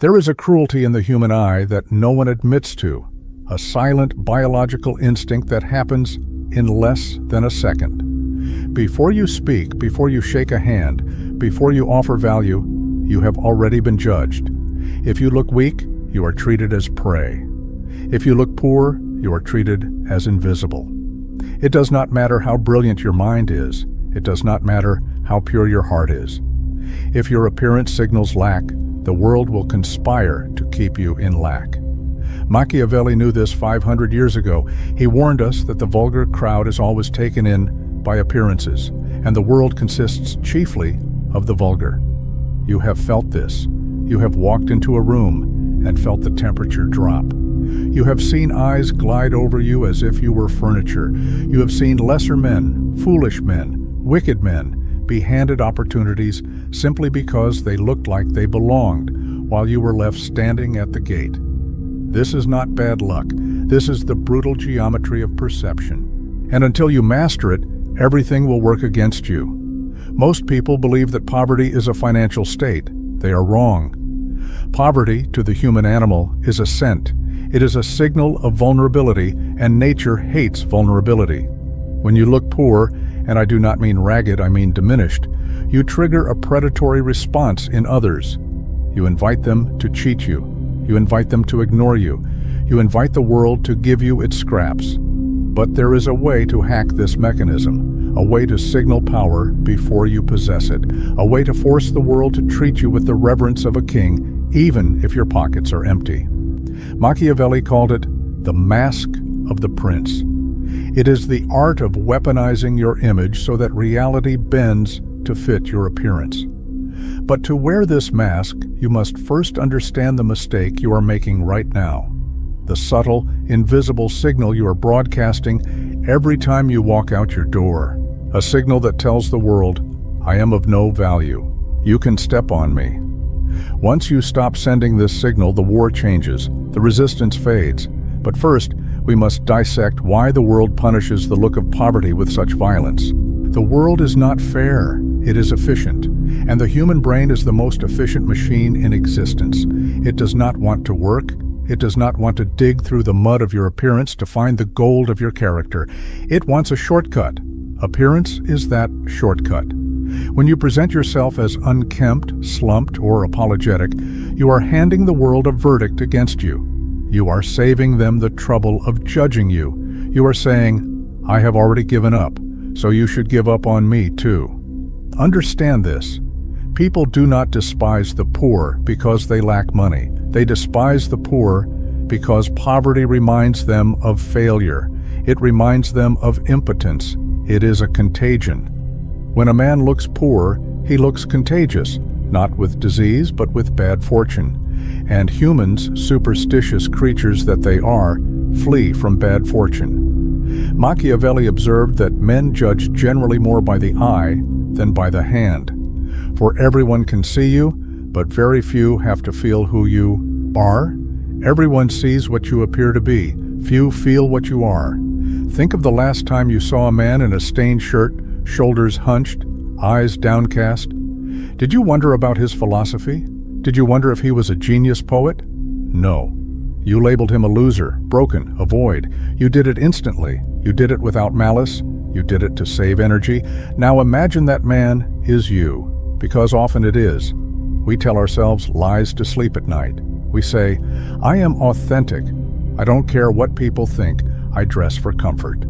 There is a cruelty in the human eye that no one admits to, a silent biological instinct that happens in less than a second. Before you speak, before you shake a hand, before you offer value, you have already been judged. If you look weak, you are treated as prey. If you look poor, you are treated as invisible. It does not matter how brilliant your mind is. It does not matter how pure your heart is. If your appearance signals lack, the world will conspire to keep you in lack. Machiavelli knew this 500 years ago. He warned us that the vulgar crowd is always taken in by appearances, and the world consists chiefly of the vulgar. You have felt this. You have walked into a room and felt the temperature drop. You have seen eyes glide over you as if you were furniture. You have seen lesser men, foolish men, wicked men be handed opportunities simply because they looked like they belonged, while you were left standing at the gate. This is not bad luck. This is the brutal geometry of perception. And until you master it, everything will work against you. Most people believe that poverty is a financial state. They are wrong. Poverty, to the human animal, is a scent. It is a signal of vulnerability, and nature hates vulnerability. When you look poor, and I do not mean ragged, I mean diminished, you trigger a predatory response in others. You invite them to cheat you. You invite them to ignore you. You invite the world to give you its scraps. But there is a way to hack this mechanism, a way to signal power before you possess it, a way to force the world to treat you with the reverence of a king, even if your pockets are empty. Machiavelli called it the mask of the prince. It is the art of weaponizing your image so that reality bends to fit your appearance. But to wear this mask, you must first understand the mistake you are making right now. The subtle, invisible signal you are broadcasting every time you walk out your door. A signal that tells the world, I am of no value. You can step on me. Once you stop sending this signal, the war changes. The resistance fades. But first, we must dissect why the world punishes the look of poverty with such violence. The world is not fair. It is efficient. And the human brain is the most efficient machine in existence. It does not want to work. It does not want to dig through the mud of your appearance to find the gold of your character. It wants a shortcut. Appearance is that shortcut. When you present yourself as unkempt, slumped, or apologetic, you are handing the world a verdict against you. You are saving them the trouble of judging you. You are saying, I have already given up, so you should give up on me too. Understand this. People do not despise the poor because they lack money. They despise the poor because poverty reminds them of failure. It reminds them of impotence. It is a contagion. When a man looks poor, he looks contagious, not with disease, but with bad fortune. And humans, superstitious creatures that they are, flee from bad fortune. Machiavelli observed that men judge generally more by the eye than by the hand. For everyone can see you, but very few have to feel who you are. Everyone sees what you appear to be. Few feel what you are. Think of the last time you saw a man in a stained shirt, shoulders hunched, eyes downcast. Did you wonder about his philosophy? Did you wonder if he was a genius poet? No. You labeled him a loser, broken, a void. You did it instantly. You did it without malice. You did it to save energy. Now imagine that man is you, because often it is. We tell ourselves lies to sleep at night. We say, I am authentic. I don't care what people think. I dress for comfort.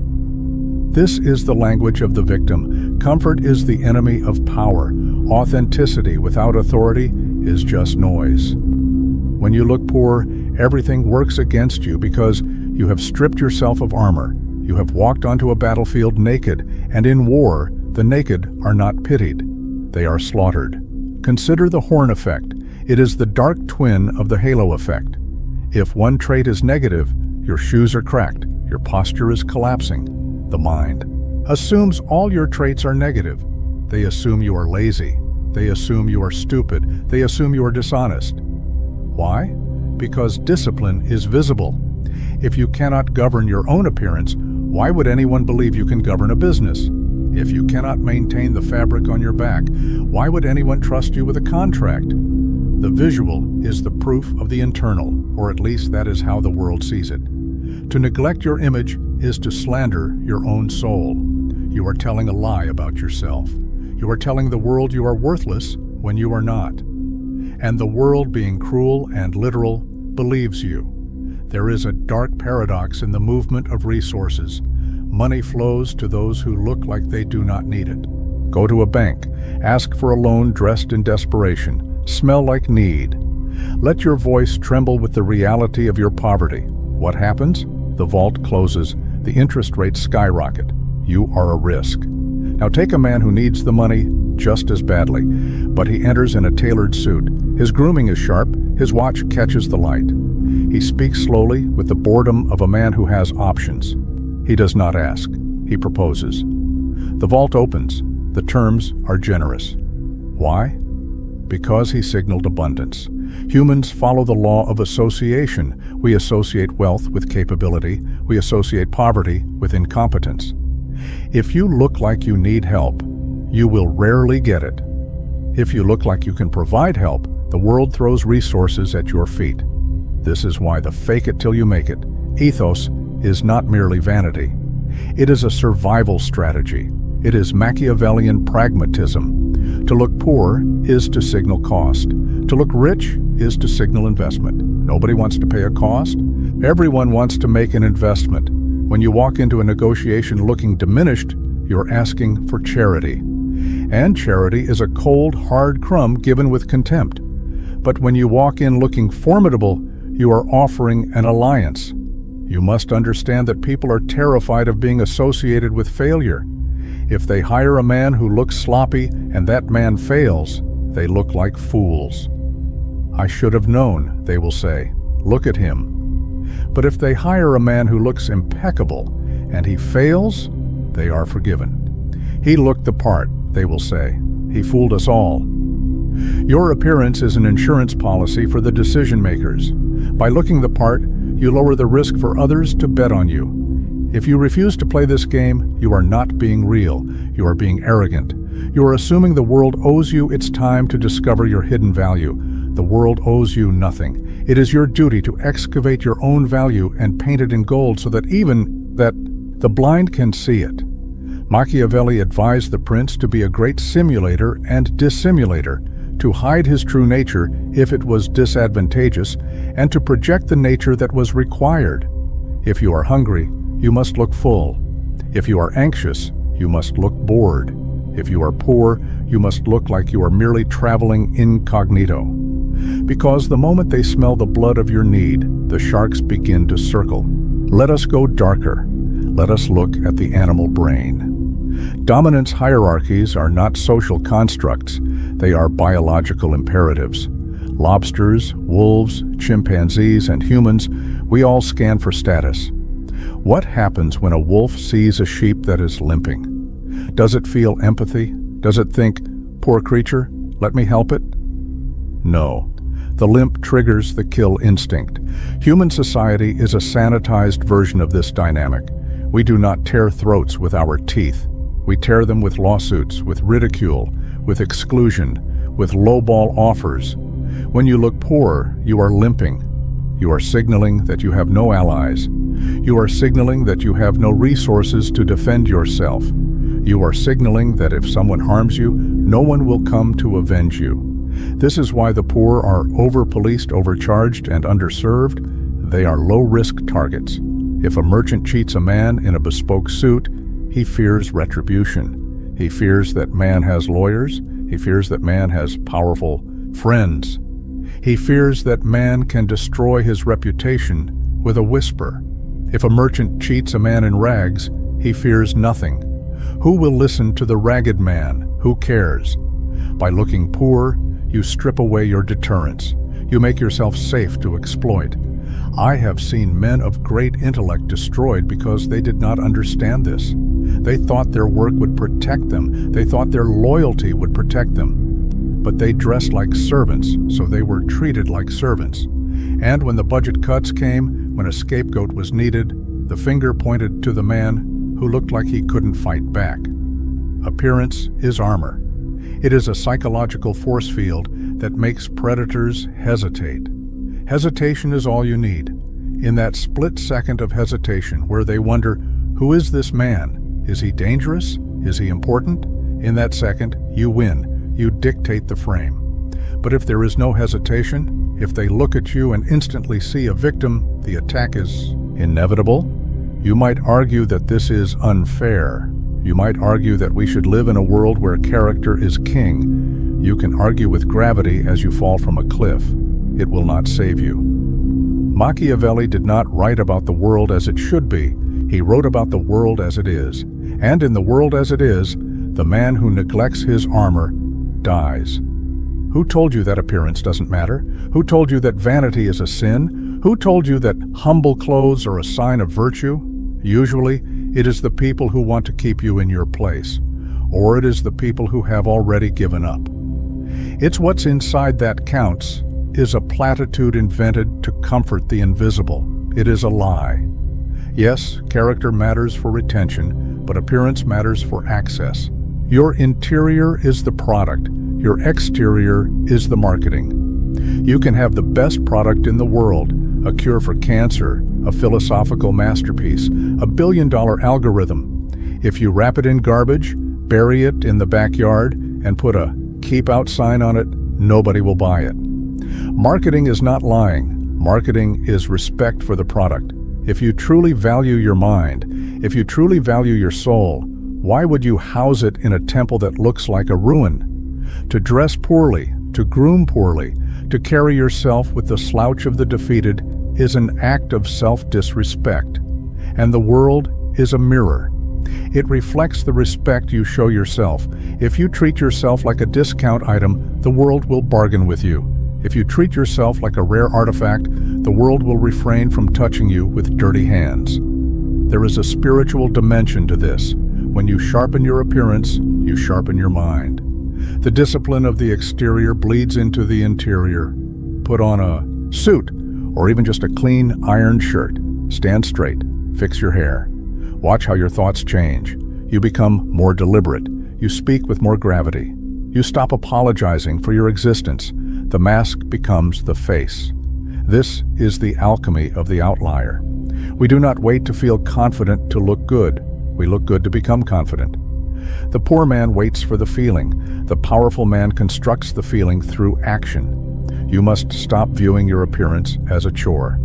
This is the language of the victim. Comfort is the enemy of power. Authenticity without authority is just noise. When you look poor, everything works against you because you have stripped yourself of armor. You have walked onto a battlefield naked, and in war, the naked are not pitied. They are slaughtered. Consider the horn effect. It is the dark twin of the halo effect. If one trait is negative, your shoes are cracked, your posture is collapsing. The mind assumes all your traits are negative. They assume you are lazy. They assume you are stupid. They assume you are dishonest. Why? Because discipline is visible. If you cannot govern your own appearance, why would anyone believe you can govern a business? If you cannot maintain the fabric on your back, why would anyone trust you with a contract? The visual is the proof of the internal, or at least that is how the world sees it. To neglect your image is to slander your own soul. You are telling a lie about yourself. You are telling the world you are worthless when you are not. And the world, being cruel and literal, believes you. There is a dark paradox in the movement of resources. Money flows to those who look like they do not need it. Go to a bank, ask for a loan dressed in desperation, smell like need. Let your voice tremble with the reality of your poverty. What happens? The vault closes, the interest rates skyrocket. You are a risk. Now take a man who needs the money just as badly, but he enters in a tailored suit. His grooming is sharp, his watch catches the light. He speaks slowly with the boredom of a man who has options. He does not ask, he proposes. The vault opens. The terms are generous. Why? Because he signaled abundance. Humans follow the law of association. We associate wealth with capability. We associate poverty with incompetence. If you look like you need help, you will rarely get it. If you look like you can provide help, the world throws resources at your feet. This is why the fake it till you make it ethos is not merely vanity. It is a survival strategy. It is Machiavellian pragmatism. To look poor is to signal cost. To look rich is to signal investment. Nobody wants to pay a cost. Everyone wants to make an investment. When you walk into a negotiation looking diminished, you're asking for charity. And charity is a cold, hard crumb given with contempt. But when you walk in looking formidable, you are offering an alliance. You must understand that people are terrified of being associated with failure. If they hire a man who looks sloppy and that man fails, they look like fools. I should have known, they will say. Look at him. But if they hire a man who looks impeccable and he fails, they are forgiven. He looked the part, they will say. He fooled us all. Your appearance is an insurance policy for the decision makers. By looking the part, you lower the risk for others to bet on you. If you refuse to play this game, you are not being real. You are being arrogant. You are assuming the world owes you its time to discover your hidden value. The world owes you nothing. It is your duty to excavate your own value and paint it in gold so that the blind can see it. Machiavelli advised the prince to be a great simulator and dissimulator, to hide his true nature if it was disadvantageous, and to project the nature that was required. If you are hungry, you must look full. If you are anxious, you must look bored. If you are poor, you must look like you are merely traveling incognito. Because the moment they smell the blood of your need, the sharks begin to circle. Let us go darker. Let us look at the animal brain. Dominance hierarchies are not social constructs. They are biological imperatives. Lobsters, wolves, chimpanzees, and humans, we all scan for status. What happens when a wolf sees a sheep that is limping? Does it feel empathy? Does it think, poor creature, let me help it? No. The limp triggers the kill instinct. Human society is a sanitized version of this dynamic. We do not tear throats with our teeth. We tear them with lawsuits, with ridicule, with exclusion, with lowball offers. When you look poor, you are limping. You are signaling that you have no allies. You are signaling that you have no resources to defend yourself. You are signaling that if someone harms you, no one will come to avenge you. This is why the poor are over-policed, overcharged, and underserved. They are low-risk targets. If a merchant cheats a man in a bespoke suit, he fears retribution. He fears that man has lawyers. He fears that man has powerful friends. He fears that man can destroy his reputation with a whisper. If a merchant cheats a man in rags, he fears nothing. Who will listen to the ragged man? Who cares? By looking poor, you strip away your deterrence. You make yourself safe to exploit. I have seen men of great intellect destroyed because they did not understand this. They thought their work would protect them. They thought their loyalty would protect them. But they dressed like servants, so they were treated like servants. And when the budget cuts came, when a scapegoat was needed, the finger pointed to the man who looked like he couldn't fight back. Appearance is armor. It is a psychological force field that makes predators hesitate. Hesitation is all you need. In that split second of hesitation where they wonder, who is this man? Is he dangerous? Is he important? In that second, you win. You dictate the frame. But if there is no hesitation, if they look at you and instantly see a victim, the attack is inevitable. You might argue that this is unfair. You might argue that we should live in a world where character is king. You can argue with gravity as you fall from a cliff. It will not save you. Machiavelli did not write about the world as it should be. He wrote about the world as it is. And in the world as it is, the man who neglects his armor dies. Who told you that appearance doesn't matter? Who told you that vanity is a sin? Who told you that humble clothes are a sign of virtue? Usually, it is the people who want to keep you in your place, or it is the people who have already given up. It's what's inside that counts, is a platitude invented to comfort the invisible. It is a lie. Yes, character matters for retention, but appearance matters for access. Your interior is the product. Your exterior is the marketing. You can have the best product in the world, a cure for cancer, a philosophical masterpiece, a billion-dollar algorithm. If you wrap it in garbage, bury it in the backyard, and put a "keep out" sign on it, nobody will buy it. Marketing is not lying. Marketing is respect for the product. If you truly value your mind, if you truly value your soul, why would you house it in a temple that looks like a ruin? To dress poorly, to groom poorly, to carry yourself with the slouch of the defeated is an act of self-disrespect. And the world is a mirror. It reflects the respect you show yourself. If you treat yourself like a discount item, the world will bargain with you. If you treat yourself like a rare artifact, the world will refrain from touching you with dirty hands. There is a spiritual dimension to this. When you sharpen your appearance, you sharpen your mind. The discipline of the exterior bleeds into the interior. Put on a suit, or even just a clean, ironed shirt. Stand straight. Fix your hair. Watch how your thoughts change. You become more deliberate. You speak with more gravity. You stop apologizing for your existence. The mask becomes the face. This is the alchemy of the outlier. We do not wait to feel confident to look good. We look good to become confident. The poor man waits for the feeling. The powerful man constructs the feeling through action. You must stop viewing your appearance as a chore.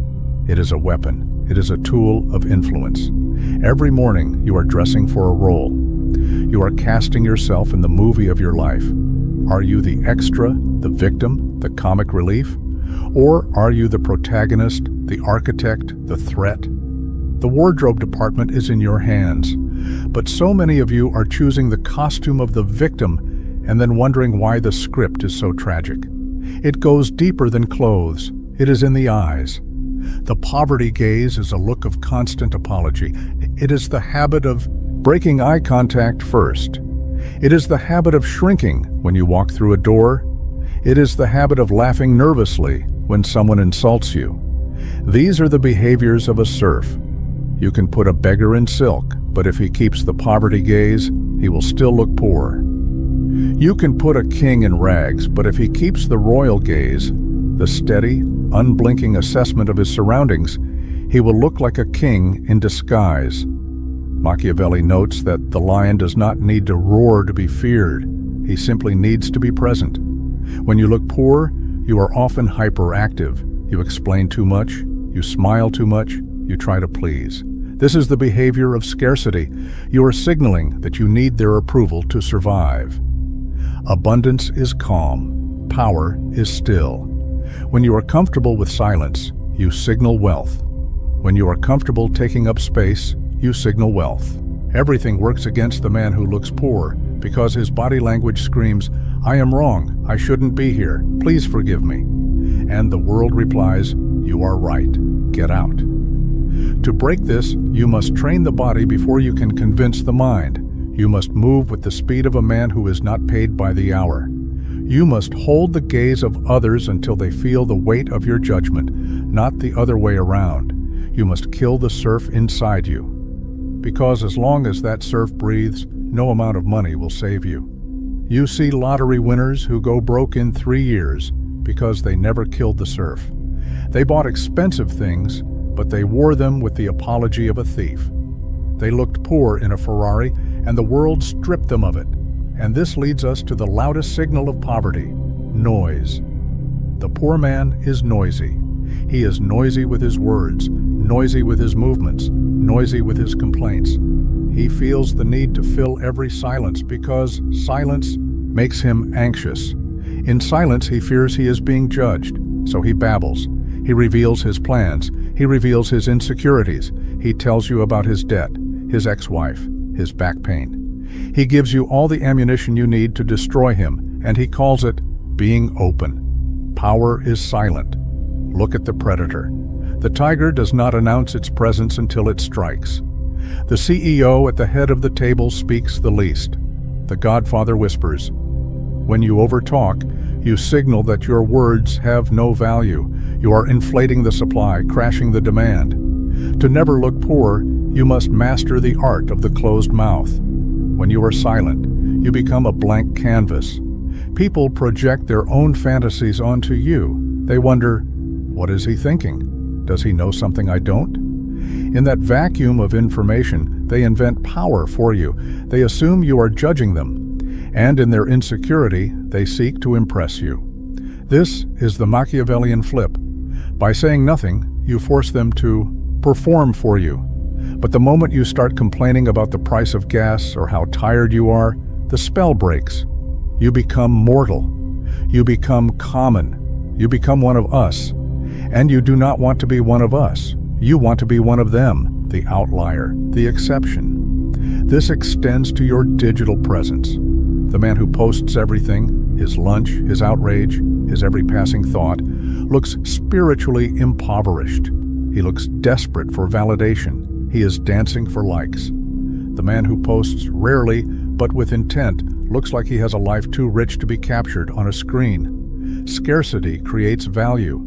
It is a weapon. It is a tool of influence. Every morning you are dressing for a role. You are casting yourself in the movie of your life. Are you the extra, the victim, the comic relief? Or are you the protagonist, the architect, the threat? The wardrobe department is in your hands. But so many of you are choosing the costume of the victim and then wondering why the script is so tragic. It goes deeper than clothes. It is in the eyes. The poverty gaze is a look of constant apology. It is the habit of breaking eye contact first. It is the habit of shrinking when you walk through a door. It is the habit of laughing nervously when someone insults you. These are the behaviors of a serf. You can put a beggar in silk, but if he keeps the poverty gaze, he will still look poor. You can put a king in rags, but if he keeps the royal gaze, the steady, unblinking assessment of his surroundings, he will look like a king in disguise. Machiavelli notes that the lion does not need to roar to be feared. He simply needs to be present. When you look poor, you are often hyperactive. You explain too much, you smile too much, you try to please. This is the behavior of scarcity. You are signaling that you need their approval to survive. Abundance is calm. Power is still. When you are comfortable with silence, you signal wealth. When you are comfortable taking up space, you signal wealth. Everything works against the man who looks poor because his body language screams, "I am wrong. I shouldn't be here. Please forgive me." And the world replies, "You are right. Get out." To break this, you must train the body before you can convince the mind. You must move with the speed of a man who is not paid by the hour. You must hold the gaze of others until they feel the weight of your judgment, not the other way around. You must kill the serf inside you. Because as long as that serf breathes, no amount of money will save you. You see lottery winners who go broke in 3 years because they never killed the surf. They bought expensive things, but they wore them with the apology of a thief. They looked poor in a Ferrari, and the world stripped them of it. And this leads us to the loudest signal of poverty: noise. The poor man is noisy. He is noisy with his words, noisy with his movements, noisy with his complaints. He feels the need to fill every silence because silence makes him anxious. In silence, he fears he is being judged, so he babbles. He reveals his plans. He reveals his insecurities. He tells you about his debt, his ex-wife, his back pain. He gives you all the ammunition you need to destroy him, and he calls it being open. Power is silent. Look at the predator. The tiger does not announce its presence until it strikes. The CEO at the head of the table speaks the least. The Godfather whispers. When you overtalk, you signal that your words have no value. You are inflating the supply, crashing the demand. To never look poor, you must master the art of the closed mouth. When you are silent, you become a blank canvas. People project their own fantasies onto you. They wonder, what is he thinking? Does he know something I don't? In that vacuum of information, they invent power for you. They assume you are judging them. And in their insecurity, they seek to impress you. This is the Machiavellian flip. By saying nothing, you force them to perform for you. But the moment you start complaining about the price of gas or how tired you are, the spell breaks. You become mortal. You become common. You become one of us. And you do not want to be one of us. You want to be one of them, the outlier, the exception. This extends to your digital presence. The man who posts everything, his lunch, his outrage, his every passing thought, looks spiritually impoverished. He looks desperate for validation. He is dancing for likes. The man who posts rarely, but with intent, looks like he has a life too rich to be captured on a screen. Scarcity creates value.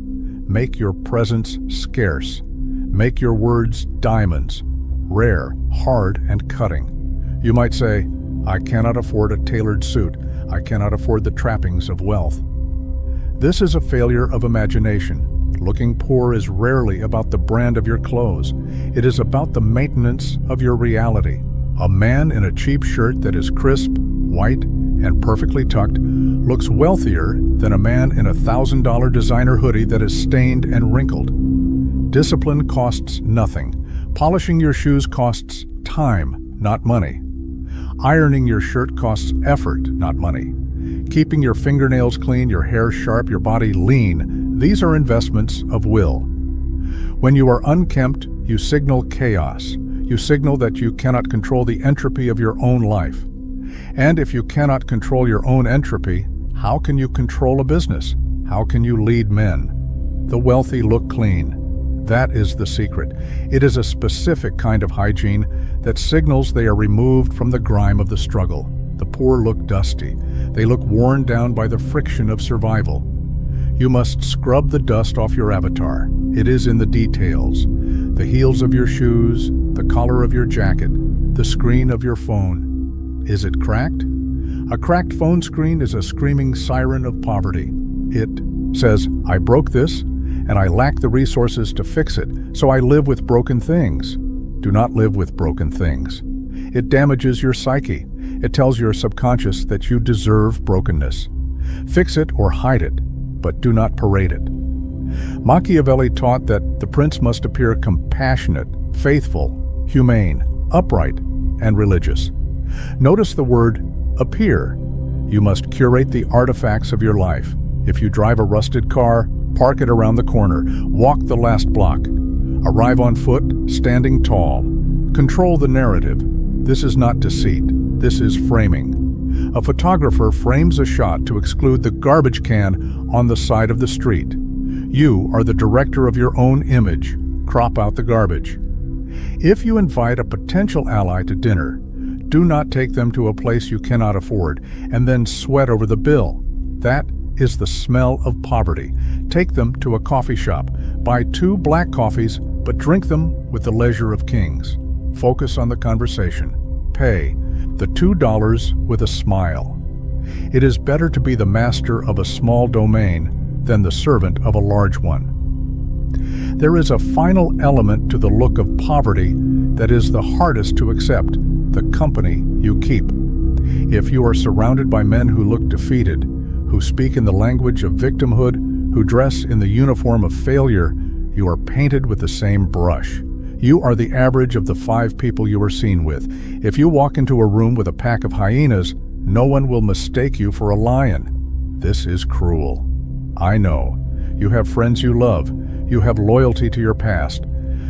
Make your presence scarce. Make your words diamonds, rare, hard, and cutting. You might say, I cannot afford a tailored suit. I cannot afford the trappings of wealth. This is a failure of imagination. Looking poor is rarely about the brand of your clothes. It is about the maintenance of your reality. A man in a cheap shirt that is crisp, white, and perfectly tucked looks wealthier than a man in a $1,000 designer hoodie that is stained and wrinkled. Discipline costs nothing. Polishing your shoes costs time, not money. Ironing your shirt costs effort, not money. Keeping your fingernails clean, your hair sharp, your body lean, these are investments of will. When you are unkempt, you signal chaos. You signal that you cannot control the entropy of your own life. And if you cannot control your own entropy, how can you control a business? How can you lead men? The wealthy look clean. That is the secret. It is a specific kind of hygiene that signals they are removed from the grime of the struggle. The poor look dusty. They look worn down by the friction of survival. You must scrub the dust off your avatar. It is in the details. The heels of your shoes, the collar of your jacket, the screen of your phone. Is it cracked? A cracked phone screen is a screaming siren of poverty. It says, I broke this, and I lack the resources to fix it, so I live with broken things. Do not live with broken things. It damages your psyche. It tells your subconscious that you deserve brokenness. Fix it or hide it, but do not parade it. Machiavelli taught that the prince must appear compassionate, faithful, humane, upright, and religious. Notice the word appear. You must curate the artifacts of your life. If you drive a rusted car, park it around the corner, walk the last block. Arrive on foot, standing tall. Control the narrative. This is not deceit. This is framing. A photographer frames a shot to exclude the garbage can on the side of the street. You are the director of your own image. Crop out the garbage. If you invite a potential ally to dinner, do not take them to a place you cannot afford and then sweat over the bill. That is the smell of poverty. Take them to a coffee shop. Buy 2 black coffees, but drink them with the leisure of kings. Focus on the conversation. Pay the $2 with a smile. It is better to be the master of a small domain than the servant of a large one. There is a final element to the look of poverty that is the hardest to accept: the company you keep. If you are surrounded by men who look defeated, who speak in the language of victimhood, who dress in the uniform of failure, you are painted with the same brush. You are the average of the 5 people you are seen with. If you walk into a room with a pack of hyenas, no one will mistake you for a lion. This is cruel. I know. You have friends you love. You have loyalty to your past.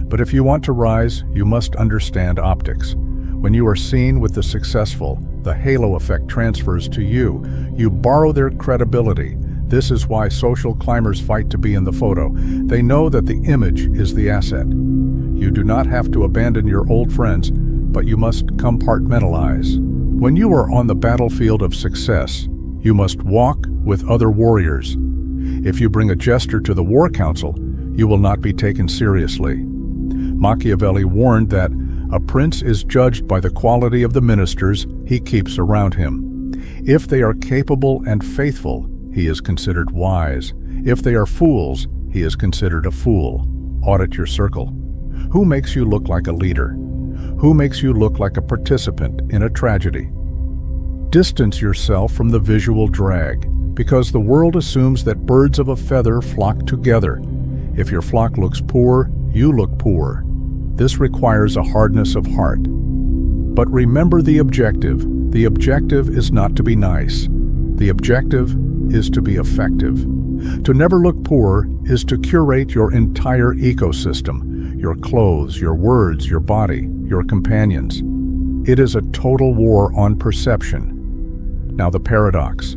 But if you want to rise, you must understand optics. When you are seen with the successful, the halo effect transfers to you. You borrow their credibility. This is why social climbers fight to be in the photo. They know that the image is the asset. You do not have to abandon your old friends, but you must compartmentalize. When you are on the battlefield of success, you must walk with other warriors. If you bring a jester to the war council, you will not be taken seriously. Machiavelli warned that a prince is judged by the quality of the ministers he keeps around him. If they are capable and faithful, he is considered wise. If they are fools, he is considered a fool. Audit your circle. Who makes you look like a leader? Who makes you look like a participant in a tragedy? Distance yourself from the visual drag, because the world assumes that birds of a feather flock together. If your flock looks poor, you look poor. This requires a hardness of heart. But remember the objective. The objective is not to be nice. The objective is to be effective. To never look poor is to curate your entire ecosystem, your clothes, your words, your body, your companions. It is a total war on perception. Now the paradox.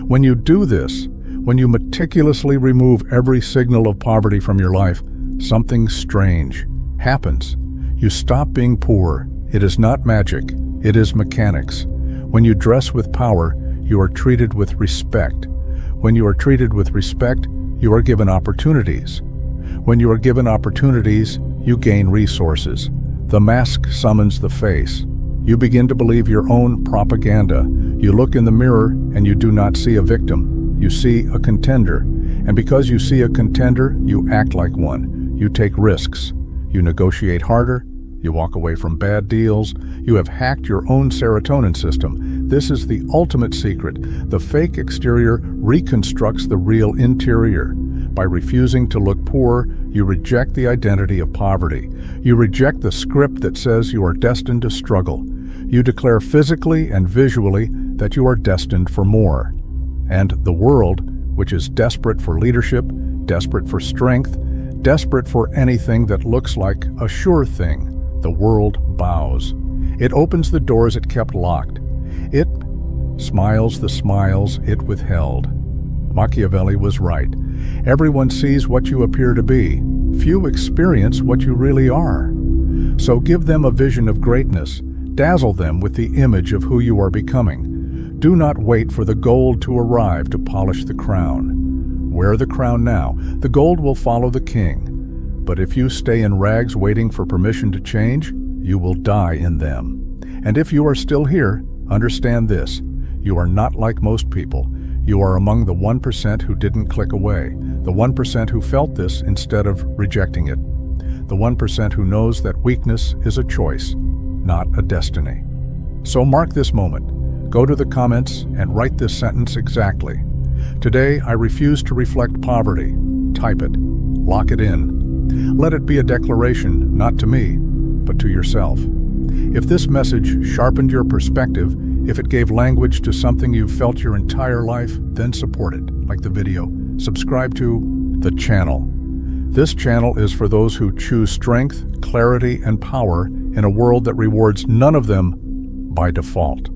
When you do this, when you meticulously remove every signal of poverty from your life, something strange happens. You stop being poor. It is not magic. It is mechanics. When you dress with power, you are treated with respect. When you are treated with respect, you are given opportunities. When you are given opportunities, you gain resources. The mask summons the face. You begin to believe your own propaganda. You look in the mirror and you do not see a victim. You see a contender. And because you see a contender, you act like one. You take risks. You negotiate harder. You walk away from bad deals. You have hacked your own serotonin system. This is the ultimate secret. The fake exterior reconstructs the real interior. By refusing to look poor, you reject the identity of poverty. You reject the script that says you are destined to struggle. You declare physically and visually that you are destined for more. And the world, which is desperate for leadership, desperate for strength, desperate for anything that looks like a sure thing, the world bows. It opens the doors it kept locked. It smiles the smiles it withheld. Machiavelli was right. Everyone sees what you appear to be. Few experience what you really are. So give them a vision of greatness. Dazzle them with the image of who you are becoming. Do not wait for the gold to arrive to polish the crown. Wear the crown now. The gold will follow the king. But if you stay in rags waiting for permission to change, you will die in them. And if you are still here, understand this. You are not like most people. You are among the 1% who didn't click away, the 1% who felt this instead of rejecting it, the 1% who knows that weakness is a choice, not a destiny. So mark this moment. Go to the comments and write this sentence exactly. Today, I refuse to reflect poverty. Type it. Lock it in. Let it be a declaration, not to me, but to yourself. If this message sharpened your perspective, if it gave language to something you've felt your entire life, then support it. Like the video, subscribe to the channel. This channel is for those who choose strength, clarity, and power in a world that rewards none of them by default.